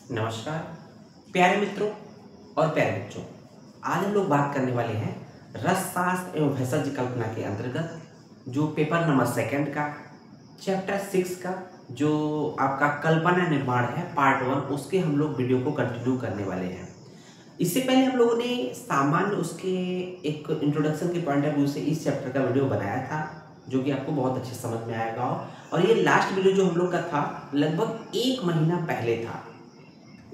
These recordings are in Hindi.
नमस्कार प्यारे मित्रों और प्यारे बच्चों। आज हम लोग बात करने वाले हैं रसशास्त्र एवं भेषज कल्पना के अंतर्गत जो पेपर नंबर 2 का चैप्टर 6 का जो आपका कल्पना निर्माण है पार्ट 1, उसके हम लोग वीडियो को कंटिन्यू करने वाले हैं। इससे पहले हम लोगों ने सामान्य उसके एक इंट्रोडक्शन के पॉइंट ऑफ व्यू से इस चैप्टर का वीडियो बनाया था, जो कि आपको बहुत अच्छे समझ में आएगा। और ये लास्ट वीडियो जो हम लोग का था लगभग 1 महीना पहले था।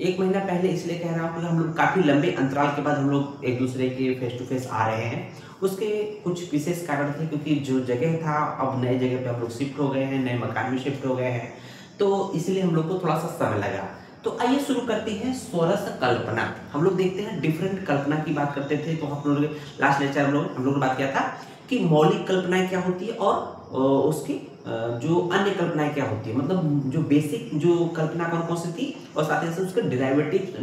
1 महीना पहले इसलिए कह रहा हूँ क्योंकि हम लोग काफ़ी लंबे अंतराल के बाद हम लोग एक दूसरे के फेस टू फेस आ रहे हैं। उसके कुछ विशेष कारण थे, क्योंकि जो जगह था अब नए जगह पे हम लोग शिफ्ट हो गए हैं, नए मकान में शिफ्ट हो गए हैं, तो इसलिए हम लोग को थोड़ा सा समय लगा। तो आइए शुरू करते हैं स्वरस कल्पना। हम लोग देखते हैं डिफरेंट कल्पना की बात करते थे। तो हम लोग लास्ट लेक्चर हम लोग ने बात किया था कि मौलिक कल्पनाएं क्या होती है और उसकी जो अन्य कल्पनाएं क्या होती है, मतलब जो बेसिक जो कल्पना कौन कौन सी थी और साथ ही साथ उसके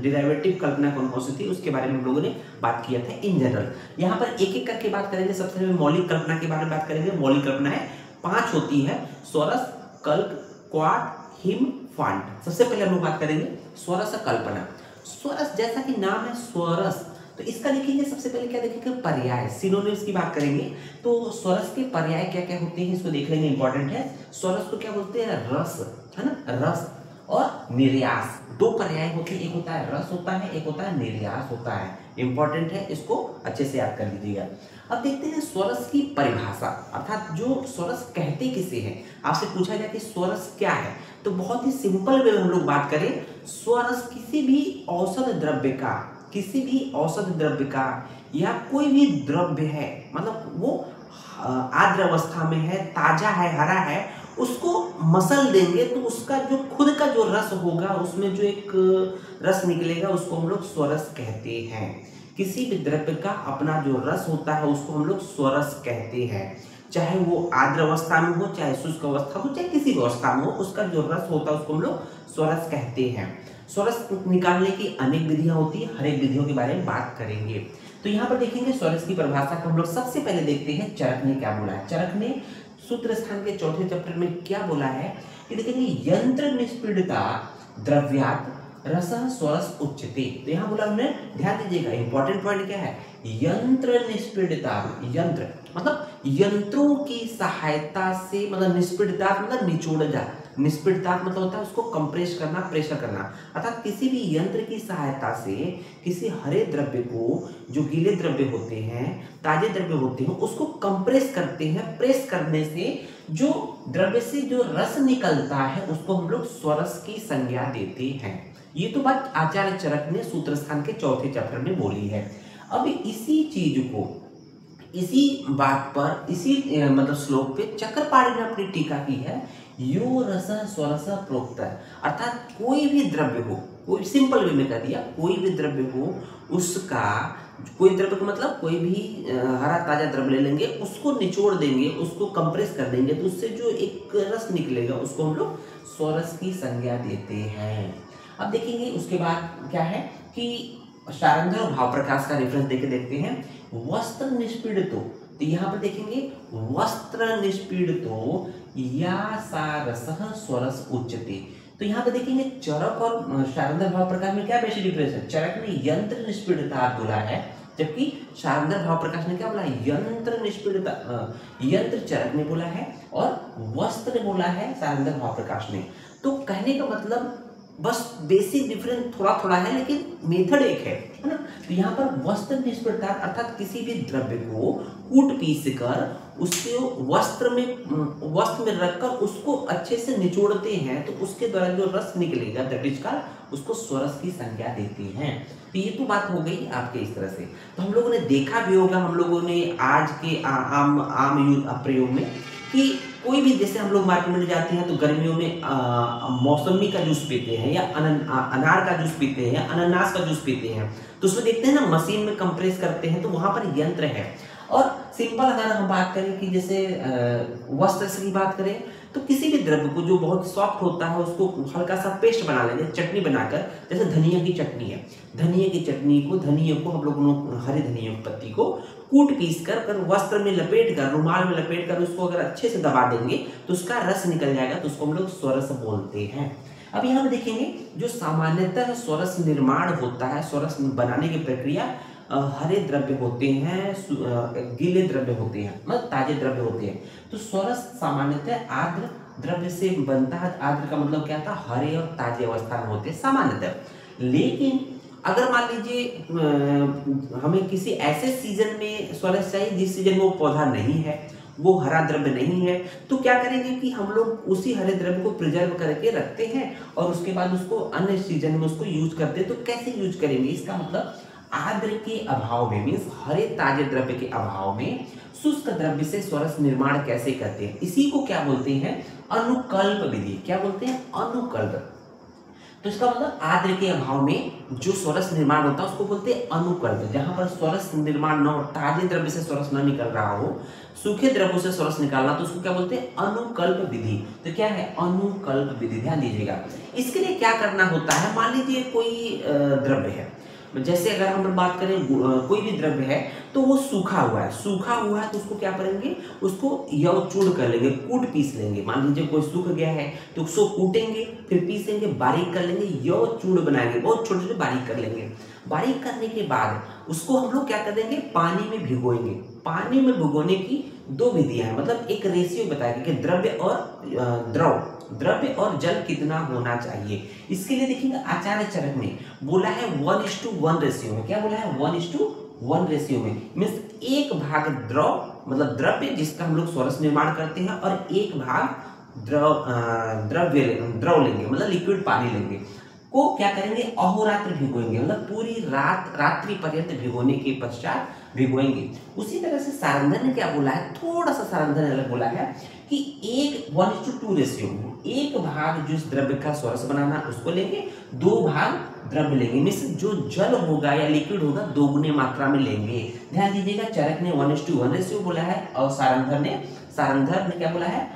डिराइवेटिव कल्पना कौन कौन सी थी, उसके बारे में हम लोगों ने बात किया था इन जनरल। यहाँ पर एक एक करके बात करेंगे। सबसे पहले मौलिक कल्पना के बारे में बात करेंगे। मौलिक कल्पनाएं 5 होती है: स्वरस, कल्प, क्वाड, हिम, फांट। सबसे पहले हम लोग बात करेंगे स्वरस कल्पना। स्वरस जैसा कि नाम है स्वरस, तो इसका देखेंगे सबसे पहले क्या देखेंगे, पर्याय, सिनोनिम्स की बात करेंगे। तो स्वरस के पर्याय क्या क्या होते हैं इसको देख लेंगे, इंपॉर्टेंट है। स्वरस को क्या बोलते हैं, रस, है ना, रस और निर्यास। 2 पर्याय होते हैं, एक होता है रस होता है, एक होता है निर्यास होता है। इंपॉर्टेंट है, इसको अच्छे से याद कर लीजिएगा। अब देखते हैं स्वरस की परिभाषा, अर्थात जो स्वरस कहते किसे हैं। आपसे पूछा जाए कि स्वरस क्या है, तो बहुत ही सिंपल वे में हम लोग बात करें, स्वरस किसी भी औसत द्रव्य का या कोई भी द्रव्य है, मतलब वो आर्द्र अवस्था में है, ताजा है, हरा है, उसको मसल देंगे तो उसका जो खुद का जो रस होगा, उसमें जो एक रस निकलेगा, उसको हम लोग स्वरस कहते हैं। किसी भी द्रव्य का अपना जो रस होता है उसको हम लोग स्वरस कहते हैं। चाहे वो आर्द्र अवस्था में हो, चाहे शुष्क अवस्था हो, चाहे किसी भी अवस्था में हो, उसका जो रस होता है उसको हम लोग स्वरस कहते हैं। स्वरस निकालने की अनेक विधियां होती है, हर एक विधियों के बारे में बात करेंगे। तो यहाँ पर देखेंगे स्वरस की परिभाषा को हम लोग सबसे पहले देखते हैं चरक ने क्या बोला है। चरक ने सूत्र स्थान के 4थे चैप्टर में क्या बोला है कि देखेंगे, यंत्र निष्पीड़िता द्रव्यात् रसः स्वरस उच्यते। तो यहाँ बोला हमने, ध्यान दीजिएगा, इंपॉर्टेंट पॉइंट क्या है, यंत्र निष्पीड़िता। यंत्र मतलब यंत्रों की सहायता से, मतलब निष्पीड़िता मतलब निचोड़ जा, निष्पीड़िता मतलब होता है उसको कंप्रेस करना, प्रेशर करना। अर्थात किसी भी यंत्र की सहायता से किसी हरे द्रव्य को, जो गीले द्रव्य होते हैं, ताजे द्रव्य होते हैं, उसको कंप्रेस करते हैं। प्रेस करने से जो द्रव्य से जो रस निकलता है उसको हम लोग स्वरस की संज्ञा देते हैं। ये तो बात आचार्य चरक ने सूत्र स्थान के 4थे चैप्टर में बोली है। अब इसी चीज को, इसी बात पर, इसी मतलब श्लोक पे चक्रपाणी ने अपनी टीका की है, यो रस स्वरस प्रोक्त। अर्थात कोई भी द्रव्य हो, कोई सिंपल वे में कह दिया, कोई भी द्रव्य हो, उसका, कोई द्रव्य का मतलब कोई भी हरा ताजा द्रव्य ले लेंगे, उसको निचोड़ देंगे, उसको कंप्रेस कर देंगे, तो उससे जो एक रस निकलेगा उसको हम लोग स्वरस की संज्ञा देते हैं। अब देखेंगे उसके बाद क्या है कि शारंध्र और भाव प्रकाश का रेफरेंस देके देखते हैं। वस्त्र निष्पीड़ितो, तो यहाँ पर देखेंगे वस्त्र निष्पीड़ितो या सा रसः स्वरस उच्यते। तो यहाँ पर देखेंगे चरक और शारंध्र भाव प्रकाश में क्या बेसिक डिफरेंस है। चरक ने यंत्र निष्पीड़िता बोला है, जबकि शारंध्र भाव प्रकाश ने क्या बोला, यंत्र निष्पीड़िता। यंत्र चरक ने बोला है और वस्त्र ने बोला है शारंध्र भाव प्रकाश ने। तो कहने का मतलब बस बेसिक डिफरेंस थोड़ा थोड़ा है, लेकिन मेथड एक है ना। तो यहाँ पर वस्त्र निष्पीड़िता अर्थात किसी भी द्रव्य को कूट पीस कर उसके वस्त्र में रखकर उसको अच्छे से निचोड़ते हैं, तो उसके द्वारा जो रस निकलेगा द्रव्य का, उसको स्वरस की संज्ञा देते हैं। तो ये तो बात हो गई आपके इस तरह से। तो हम लोगों ने देखा भी होगा, हम लोगों ने आज के आम प्रयोग में, कि कोई भी, जैसे हम लोग मार्केट में जाते हैं तो गर्मियों में मौसमी का जूस पीते हैं, या अनार का जूस पीते हैं, या अनानास का जूस पीते हैं, तो उसमें देखते हैं ना मशीन में कंप्रेस करते हैं, तो वहां पर यंत्र है। और सिंपल अगर हम बात करें कि जैसे वस्त्र की बात करें, तो किसी भी द्रव्य को जो बहुत सॉफ्ट होता है उसको हल्का सा पेस्ट बना लेंगे, चटनी बनाकर। जैसे धनिया की चटनी है, धनिया की चटनी को, धनिया को हम लोग हरे धनिया की पत्ती को कूट पीस कर वस्त्र में लपेट कर, रुमाल में लपेट कर उसको अगर अच्छे से दबा देंगे तो उसका रस निकल जाएगा, तो उसको हम लोग स्वरस बोलते हैं। अब यहाँ पे देखेंगे जो सामान्यतः स्वरस निर्माण होता है, स्वरस बनाने की प्रक्रिया हरे द्रव्य होते हैं, गीले द्रव्य होते हैं, मतलब ताजे द्रव्य होते हैं। तो स्वरस सामान्यतः आर्द्र द्रव्य से बनता है। आर्द्र का मतलब क्या था, हरे और ताजे अवस्था में होते हैं सामान्यतः। लेकिन अगर मान लीजिए हमें किसी ऐसे सीजन में स्वरस चाहिए जिस सीजन में वो पौधा नहीं है, वो हरा द्रव्य नहीं है, तो क्या करेंगे कि हम लोग उसी हरे द्रव्य को प्रिजर्व करके रखते हैं और उसके बाद उसको अन्य सीजन में उसको यूज करते हैं। तो कैसे यूज करेंगे, इसका मतलब आर्द्र के अभाव में, मीन्स हरे ताजे द्रव्य के अभाव में शुष्क द्रव्य से स्वरस निर्माण कैसे करते हैं, इसी को क्या बोलते हैं, अनुकल्प विधि। क्या बोलते हैं, अनुकल्प। तो इसका मतलब आर्द्र के अभाव में जो स्वरस निर्माण होता है उसको बोलते हैं अनुकल्प। जहां पर स्वरस निर्माण न हो, ताजे द्रव्य से स्वरस न निकल रहा हो, सूखे द्रव्यों से स्वरस निकालना, तो उसको क्या बोलते हैं, अनुकल्प विधि। तो क्या है, अनुकल्प विधि, ध्यान दीजिएगा। इसके लिए क्या करना होता है, मान लीजिए कोई द्रव्य है, जैसे अगर हम बात करें कोई भी द्रव्य है तो वो सूखा हुआ है, तो उसको क्या करेंगे, उसको यव चूर्ण कर लेंगे, कूट पीस लेंगे। मान लीजिए कोई सूख गया है तो उसको कूटेंगे, फिर पीसेंगे, बारीक कर लेंगे, यव चूर्ण बनाएंगे, बहुत छोटे छोटे बारीक कर लेंगे। बारीक करने के बाद उसको हम लोग क्या कर देंगे, पानी में भिगोएंगे। पानी में भिगोने की दो विधियां हैं, मतलब एक रेशियो बताएंगे कि द्रव्य और जल कितना होना चाहिए। इसके लिए देखिएगा आचार्य चरक ने बोला है 1:1 रेशियो में। क्या बोला है, 1:1 रेशियो में, मीन्स एक भाग द्रव, मतलब द्रव्य जिसका हम लोग स्वरस निर्माण करते हैं, और एक भाग द्रव लेंगे, मतलब लिक्विड पानी लेंगे, को क्या करेंगे, अहोरात्र भिगोएंगे, मतलब पूरी रात्रि पर्यंत भिगोने के पश्चात भिगोएंगे। उसी तरह से सारंधन ने क्या बोला है, थोड़ा सा सारंधन अलग बोला है कि 1:2 रेशियो में एक भाग जिस द्रव्य का स्वरस बनाना उसको लेंगे, 2 भाग द्रव्य लेंगे, मीन्स जो जल होगा या लिक्विड होगा दोगुने मात्रा में लेंगे। ध्यान दीजिएगा, चरक ने 1:1 रेशियो बोला है और सारंधर ने क्या बोला है,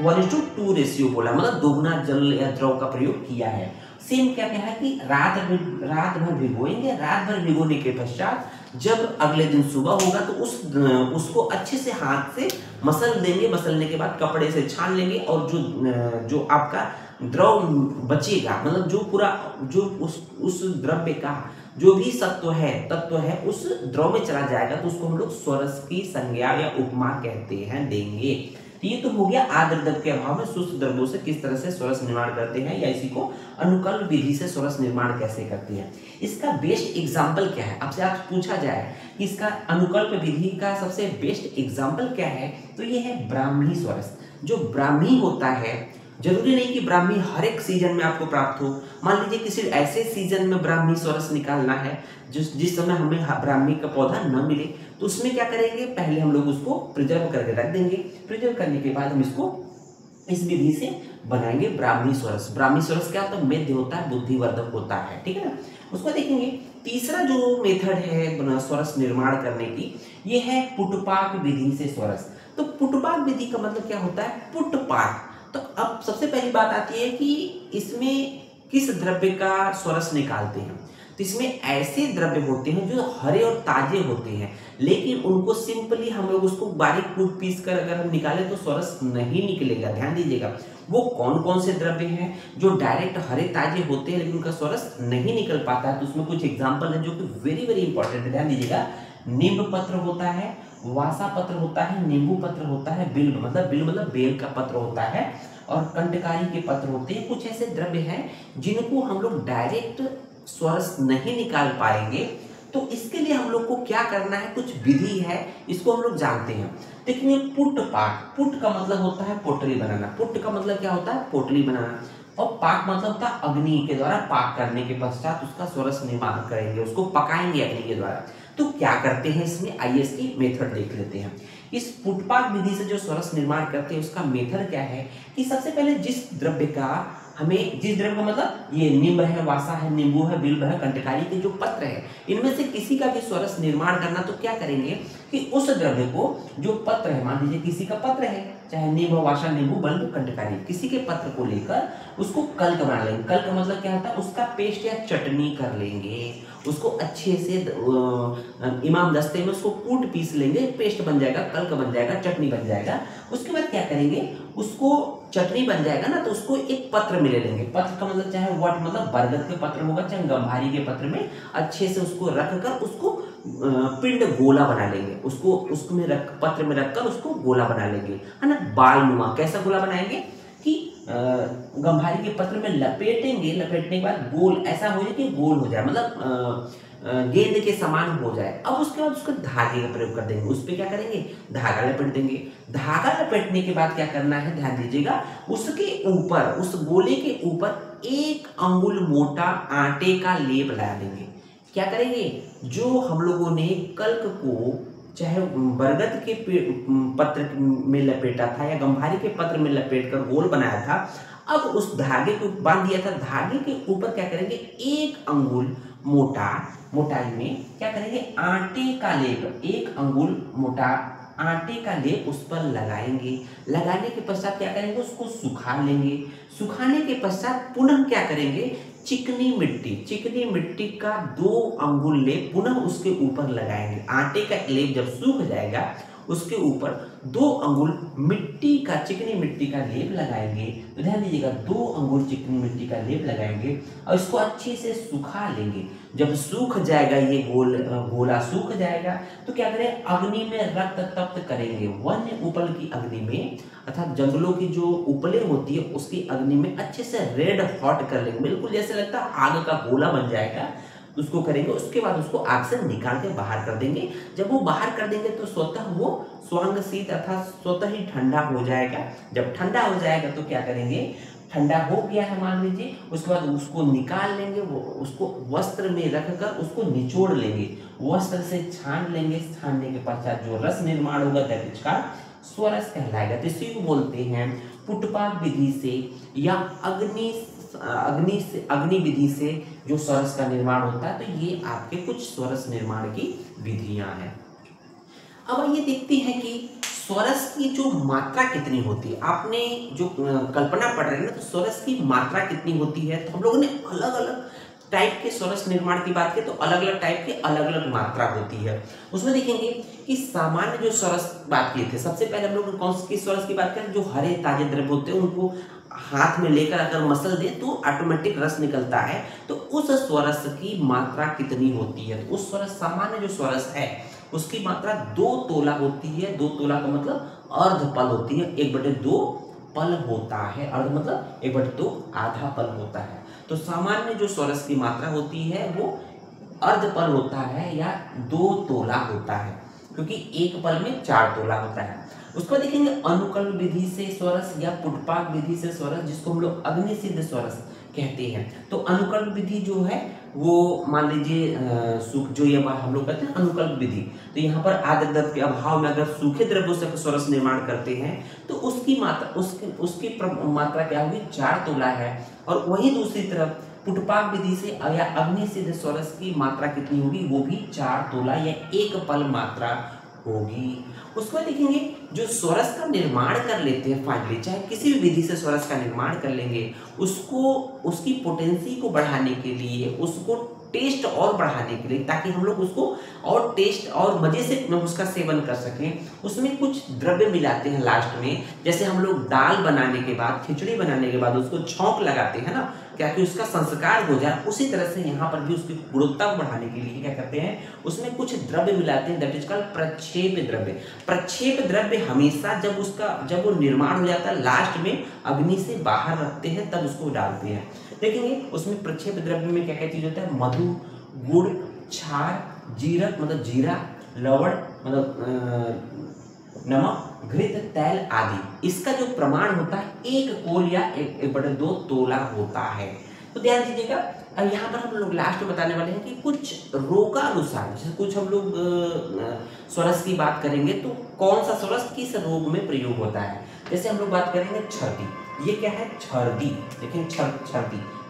1:2 रेशियो बोला, मतलब दोगुना जल या द्रव का प्रयोग किया है। सेम क्या कहा है कि रात भर भिगोएंगे, रात भर भिगोने के पश्चात जब अगले दिन सुबह होगा तो उसको अच्छे से हाथ से मसल देंगे। मसलने के बाद कपड़े से छान लेंगे और जो आपका द्रव बचेगा, मतलब जो पूरा जो उस द्रव्य का जो भी तत्व है उस द्रव में चला जाएगा, तो उसको हम लोग स्वरस की संज्ञा या उपमा कहते हैं, देंगे। ये तो हो गया आर्द्र द्रव्य के अभाव में शुष्क द्रव्यों से किस तरह से स्वरस निर्माण करते हैं, या इसी को अनुकल्प विधि से स्वरस निर्माण कैसे करते हैं। इसका बेस्ट एग्जाम्पल क्या है, आपसे आप पूछा जाए कि इसका अनुकल्प विधि का सबसे बेस्ट एग्जाम्पल क्या है, तो ये है ब्राह्मी स्वरस। जो ब्राह्मी होता है, जरूरी नहीं कि ब्राह्मी हर एक सीजन में आपको प्राप्त हो। मान लीजिए किसी ऐसे सीजन में ब्राह्मी स्वरस निकालना है जिस समय हमें ब्राह्मी का पौधा न मिले, तो उसमें क्या करेंगे, पहले हम लोग उसको प्रिजर्व करके रख देंगे। प्रिजर्व करने के बाद हम इसको इस विधि से बनाएंगे ब्राह्मी स्वरस। ब्राह्मी स्वरस क्या होता है, मेध्य होता है, बुद्धिवर्धक होता है, ठीक है ना। उसको देखेंगे तीसरा जो मेथड है स्वरस निर्माण करने की, ये है पुटपाक विधि से स्वरस। तो पुटपाक विधि का मतलब क्या होता है, पुटपाक। तो अब सबसे पहली बात आती है कि इसमें किस द्रव्य का स्वरस निकालते हैं। तो इसमें ऐसे द्रव्य होते हैं जो हरे और ताजे होते हैं, लेकिन उनको सिंपली हम लोग उसको बारीक कूट पीस कर अगर हम निकालें तो स्वरस नहीं निकलेगा। ध्यान दीजिएगा, वो कौन कौन से द्रव्य हैं जो डायरेक्ट हरे ताजे होते हैं लेकिन उनका स्वरस नहीं निकल पाता है। तो उसमें कुछ एग्जाम्पल है जो कि वेरी वेरी इंपॉर्टेंट है। ध्यान दीजिएगा, नींब पत्र होता है, वासा पत्र होता है, नींबू पत्र होता है, बिल्व मतलब बेल का पत्र होता है, और कंटकारी के पत्र होते हैं। कुछ ऐसे द्रव्य हैं जिनको हम लोग डायरेक्ट स्वरस नहीं निकाल पाएंगे, तो इसके लिए हम लोग को क्या करना है, कुछ विधि है, इसको हम लोग जानते हैं। देखिए पुटपाक, पुट का मतलब होता है पोटली बनाना। पुट का मतलब क्या होता है, पोटली बनाना, और पाक मतलब होता है अग्नि के द्वारा पाक करने के पश्चात उसका स्वरस निर्माण करेंगे, उसको पकाएंगे अग्नि के द्वारा। तो क्या करते हैं इसमें, आइए इसकी मेथड देख लेते हैं। इस पुटपाक विधि से जो स्वरस निर्माण करते हैं उसका मेथड क्या है कि सबसे पहले जिस द्रव्य का मतलब ये नींब है, वासा है, नींबू है, बिल्व है, कंटकारी के जो पत्र है, इनमें से किसी का भी स्वरस निर्माण करना, तो क्या करेंगे कि उस द्रव्य को जो पत्र है, मान लीजिए किसी का पत्र है, चाहे नींब, वासा, नींबू, बिल्व, कंटकारी, किसी के पत्र को लेकर उसको कल्क बना लेंगे। कल्क मतलब क्या होता है, उसका पेस्ट या चटनी कर लेंगे, उसको अच्छे से इमाम दस्ते में उसको कूट पीस लेंगे, पेस्ट बन जाएगा, कल्क बन जाएगा, चटनी बन जाएगा। उसके बाद क्या करेंगे, उसको चटनी बन जाएगा ना, तो उसको एक पत्र में ले लेंगे। पत्र का मतलब चाहे वट मतलब बरगद के पत्र होगा, चाहे गंभारी के पत्र में अच्छे से उसको रख कर उसको पिंड गोला बना लेंगे। उसको उसमें रख पत्र में रखकर उसको गोला बना लेंगे, है ना, बाल नुमा। कैसा गोला बनाएंगे कि गंभारी के पत्र में लपेटेंगे, लपेटने के बाद गोल ऐसा हो जाए कि गोल हो जाए, मतलब गेंद के समान हो जाए। अब उसके बाद उसको धागे का प्रयोग कर देंगे। उस पर क्या करेंगे, धागा लपेट देंगे। धागा लपेटने के बाद क्या करना है, ध्यान दीजिएगा, उसके ऊपर, उस गोले के ऊपर 1 अंगुल मोटा आटे का लेप लगा देंगे। क्या करेंगे, जो हम लोगों ने कल्क को चाहे बरगद के पत्र में लपेटा था या गंभारी के पत्र में लपेट कर गोल बनाया था, अब उस धागे को बांध दिया था, धागे के ऊपर क्या करेंगे, 1 अंगुल मोटाई में क्या करेंगे, आटे का लेप, 1 अंगुल मोटा आटे का लेप उस पर लगाएंगे। लगाने के पश्चात क्या करेंगे, उसको सुखा लेंगे। सुखाने के पश्चात पुनः क्या करेंगे, चिकनी मिट्टी का 2 अंगुल लेप पुनः उसके ऊपर लगाएंगे। आटे का लेप जब सूख जाएगा उसके ऊपर 2 अंगुल चिकनी मिट्टी का लेप लगाएंगे। तो ध्यान दीजिएगा, 2 अंगुल चिकनी मिट्टी का लेप लगाएंगे और इसको अच्छे से सुखा लेंगे। जब सूख जाएगा ये गोला सूख जाएगा तो क्या करें, अग्नि में रक्त तप्त करेंगे। वन्य उपल की अग्नि में, अर्थात जंगलों की जो उपलें होती है उसकी अग्नि में अच्छे से रेड हॉट कर लेंगे, बिल्कुल जैसे लगता है आग का गोला बन जाएगा, उसको करेंगे। उसके बाद उसको आग से निकाल के बाहर कर देंगे। जब वो बाहर कर देंगे तो स्वतः वो स्वांग शीत अर्थात स्वतः ही ठंडा हो जाएगा। जब ठंडा हो जाएगा तो क्या करेंगे, ठंडा हो गया है मान लीजिए, उसके बाद उसको निकाल लेंगे, वो उसको वस्त्र में रखकर उसको निचोड़ लेंगे, वस्त्र से छान लेंगे। छानने के पश्चात जो रस निर्माण होगा दैट इज कॉल्ड स्वरस कहलाएगा। तो इसी को बोलते हैं पुटपाक विधि से या अग्नि विधि से जो स्वरस का निर्माण होता है। तो ये आपके कुछ स्वरस निर्माण की विधियां हैं। अब आइए देखते हैं कि स्वरस की जो मात्रा कितनी होती है। आपने जो कल्पना पढ़ रहे हैं ना, तो स्वरस की मात्रा कितनी होती है, तो हम लोगों ने अलग अलग टाइप के स्वरस निर्माण की बात की, तो अलग अलग टाइप की अलग अलग मात्रा होती है। उसमें देखेंगे कि सामान्य जो स्वरस बात किए थे, सबसे पहले हम लोग कौन सी स्वरस की बात करें, जो हरे ताजे द्रव्य होते हैं उनको हाथ में लेकर अगर मसल दे तो ऑटोमेटिक रस निकलता है। तो उस स्वरस की मात्रा कितनी होती है, तो उस स्वरस, सामान्य जो स्वरस है उसकी मात्रा 2 तोला होती है। 2 तोला का मतलब अर्ध पल होती है, 1/2 पल होता है। अर्ध मतलब 1/2 आधा पल होता है। तो सामान्य जो स्वरस की मात्रा होती है वो अर्ध पल होता है या 2 तोला होता है, क्योंकि 1 पल में 4 तोला होता है। उसको देखेंगे अनुकल्प विधि से स्वरस या पुटपाक विधि से स्वरस, जिसको हम लोग अग्निसिद्ध स्वरस कहते हैं। तो अनुकल्प विधि जो है वो मान लीजिए जो ये हम लोग कहते हैं अनुकल्प विधि, तो यहाँ पर आर्द्र द्रव्य के अभाव में अगर सूखे द्रव्यों से स्वरस निर्माण करते हैं तो उसकी मात्रा क्या होगी, 4 तोला है। और वही दूसरी तरफ पुटपाक विधि से या अग्निसिद्ध स्वरस की मात्रा कितनी होगी, वो भी 4 तोला या 1 पल मात्रा होगी। उसको देखेंगे जो स्वरस का निर्माण कर लेते हैं फाइनली, चाहे किसी भी विधि से स्वरस का निर्माण कर लेंगे, उसको उसकी पोटेंसी को बढ़ाने के लिए, उसको टेस्ट और बढ़ाने के लिए, ताकि हम लोग उसको और टेस्ट और मजे से उसका सेवन कर सकें, उसमें कुछ द्रव्य मिलाते हैं लास्ट में। जैसे हम लोग दाल बनाने के बाद, खिचड़ी बनाने के बाद उसको छौंक लगाते हैं ना, क्या कि उसका संस्कार हो जाए, उसी तरह से यहाँ पर भी उसकी गुणवत्ता को बढ़ाने के लिए क्या करते हैं, उसमें कुछ द्रव्य मिलाते हैं, दैट इज कॉल्ड प्रक्षेप द्रव्य। प्रक्षेप द्रव्य हमेशा जब वो निर्माण हो जाता है लास्ट में अग्नि से बाहर रखते हैं तब उसको डालते हैं। देखेंगे उसमें प्रक्षेप द्रव्य में क्या क्या चीज होता है, मधु, गुड़, क्षार, जीरक मतलब जीरा, लवण मतलब नमक, घृत, तैल आदि। इसका जो प्रमाण होता है 1 कोल या 1/2 तोला होता है। तो ध्यान दीजिएगा। अब यहाँ पर हम लोग लास्ट में बताने वाले हैं कि कुछ रोगानुसार, जैसे कुछ हम लोग स्वरस की बात करेंगे तो कौन सा स्वरस किस रोग में प्रयोग होता है। जैसे हम लोग बात करेंगे छर्दी, ये क्या है, छर्दी। देखिए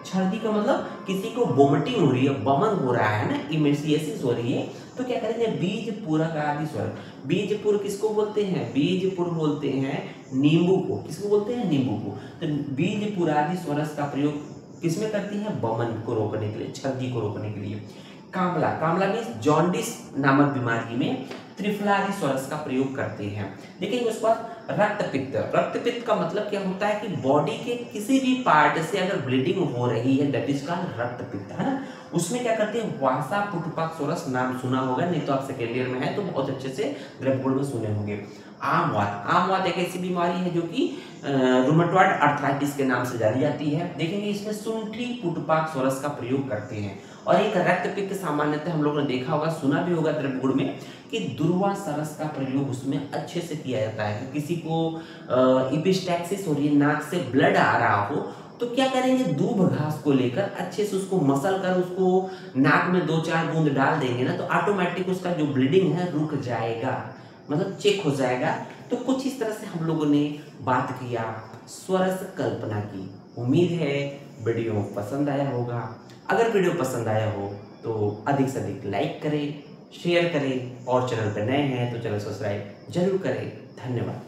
छर्दी का मतलब किसी को वोमिटिंग हो रही है, बमन हो रहा है ना, इमेसिएसिस हो रही है, तो क्या करेंगे, बीज पूरक आदि स्वर। बीज पूर्व किसको बोलते हैं, बीज पूर्व बोलते हैं नींबू को। किसको बोलते हैं, नींबू को। तो बीज पूरादि स्वरस का प्रयोग किसमें करती है, बमन को रोकने के लिए, छर्दी को रोकने के लिए। कामला मीन्स जॉन्डिस नामक बीमारी में त्रिफला आदि स्वरस का प्रयोग करते हैं। देखिए उसके बाद रक्तपित्त। रक्तपित्त का मतलब क्या होता है कि बॉडी के किसी भी पार्ट से अगर ब्लीडिंग हो रही है, दैट इज कॉल्ड रक्तपित्त, है ना। उसमें क्या करते हैं, वासा पुटुपाक्सोरस, नाम सुना होगा, नहीं तो आप सेकेंड ईयर में है तो बहुत अच्छे से द्रव्यगुण में सुने होंगे। आमवात। आमवात एक ऐसी बीमारी है जो कि रूमेटॉइड अर्थराइटिस के नाम से जानी जाती है। देखेंगे इसमें शुंठी पुटुपाक्सोरस का प्रयोग करते हैं। और एक रक्तपित्त सामान्यतः हम लोगों ने देखा होगा, सुना भी होगा द्रव्यगुण में, कि दुर्वासरस का प्रयोग उसमें अच्छे से किया जाता है। कि किसी को इपिस्टैक्सिस हो रही है, नाक से ब्लड आ रहा हो, तो क्या करेंगे, दूब घास को लेकर अच्छे से उसको मसल कर उसको नाक में 2-4 बूंद डाल देंगे ना, तो ऑटोमेटिक उसका जो ब्लीडिंग है रुक जाएगा, मतलब चेक हो जाएगा। तो कुछ इस तरह से हम लोगों ने बात किया, स्वरस कल्पना की। उम्मीद है वीडियो पसंद आया होगा। अगर वीडियो पसंद आया हो तो अधिक से अधिक लाइक करें, शेयर करें, और चैनल पर नए हैं तो चैनल सब्सक्राइब जरूर करें। धन्यवाद।